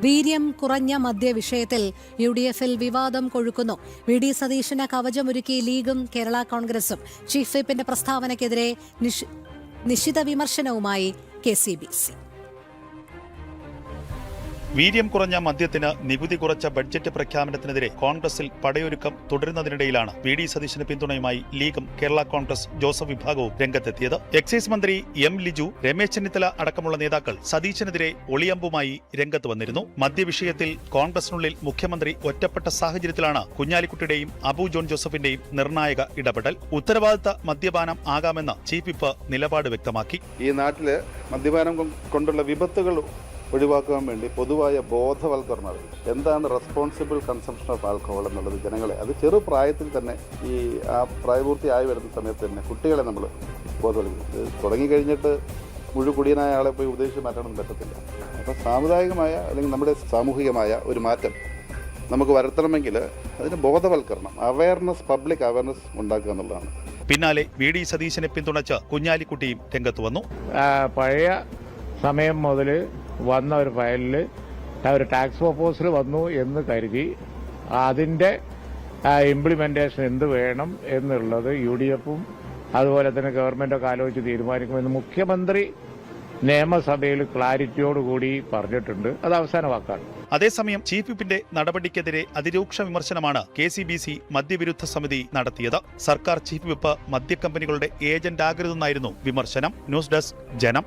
വീര്യം കുറഞ്ഞ മദ്യവിഷയത്തിൽ UDF-ൽ വിവാദം കൊഴുക്കുന്നു. വി.ഡി. സതീശന് കവചമൊരുക്കി ലീഗും കേരള കോൺഗ്രസും. ചീഫ് വിപ്പിന്റെ പ്രസ്താവനയ്ക്കെതിരെ നിശിത വിമർശനവുമായി KCBC. വീര്യം കുറഞ്ഞ മദ്യത്തിന് നികുതി കുറച്ച ബഡ്ജറ്റ് പ്രഖ്യാപനത്തിനെതിരെ കോൺഗ്രസിൽ പടയൊരുക്കം തുടരുന്നതിനിടയിലാണ് വി.ഡി. സതീശന് പിന്തുണയുമായി ലീഗും കേരള കോൺഗ്രസ് ജോസഫ് വിഭാഗവും രംഗത്തെത്തിയത്. എക്സൈസ് മന്ത്രി M. ലിജു, രമേശ് ചെന്നിത്തല അടക്കമുള്ള നേതാക്കൾ സതീശനെതിരെ ഒളിയമ്പുമായി രംഗത്ത് വന്നിരുന്നു. മദ്യവിഷയത്തിൽ കോൺഗ്രസിനുള്ളിൽ മുഖ്യമന്ത്രി ഒറ്റപ്പെട്ട സാഹചര്യത്തിലാണ് കുഞ്ഞാലിക്കുട്ടിയുടെയും അബു ജോൺ ജോസഫിന്റെയും നിർണായക ഇടപെടൽ. ഉത്തരവാദിത്ത മദ്യപാനം ആകാമെന്ന് ചീഫ് വിപ്പ് നിലപാട് വ്യക്തമാക്കി. ഈ നാട്ടില് മദ്യപാനം കൊണ്ടുള്ള വിപത്തുകൾ ഒഴിവാക്കാൻ വേണ്ടി പൊതുവായ ബോധവൽക്കരണം, എന്താണ് റെസ്പോൺസിബിൾ കൺസംഷൻ ഓഫ് ആൽക്കഹോൾ എന്നുള്ളത് ജനങ്ങളെ, അത് ചെറുപ്രായത്തിൽ തന്നെ ആ പ്രായപൂർത്തിയായി വരുന്ന സമയത്ത് തന്നെ കുട്ടികളെ നമ്മൾ ബോധവൽക്കരിക്കും. തുടങ്ങിക്കഴിഞ്ഞിട്ട് മുഴുകുടിയനായ ആളെ പോയി ഉപദേശിച്ച് മാറ്റാനൊന്നും പറ്റത്തില്ല. അപ്പോൾ സാമുദായികമായ അല്ലെങ്കിൽ നമ്മുടെ സാമൂഹികമായ ഒരു മാറ്റം നമുക്ക് വരുത്തണമെങ്കിൽ അതിന് ബോധവൽക്കരണം, പബ്ലിക് അവയർനെസ് ഉണ്ടാക്കുക എന്നുള്ളതാണ്. പിന്നാലെ വി.ഡി. സതീശനെ പിന്തുണച്ച് കുഞ്ഞാലിക്കുട്ടിയും രംഗത്ത് വന്നു. പഴയ സമയം മുതൽ വന്ന ഒരു ഫയലിൽ ഒരു ടാക്സ് പ്രൊപ്പോസൽ വന്നു എന്ന് കരുതി അതിൻ്റെ ഇംപ്ലിമെന്റേഷൻ എന്ത് വേണം എന്നുള്ളത് UDF-ഉം അതുപോലെ തന്നെ ഗവൺമെന്റൊക്കെ ആലോചിച്ച് തീരുമാനിക്കുമെന്ന് മുഖ്യമന്ത്രി നിയമസഭയിൽ ക്ലാരിറ്റിയോടുകൂടി പറഞ്ഞിട്ടുണ്ട്. അത് അവസാന വാക്കാണ്. അതേസമയം ചീഫ് വിപ്പിന്റെ നടപടിക്കെതിരെ അതിരൂക്ഷ വിമർശനമാണ് KCBC മദ്യവിരുദ്ധ സമിതി നടത്തിയത്. സർക്കാർ ചീഫ് വിപ്പ് മദ്യക്കമ്പനികളുടെ ഏജന്റാകരുതെന്നായിരുന്നു വിമർശനം. ന്യൂസ് ഡെസ്ക് ജനം.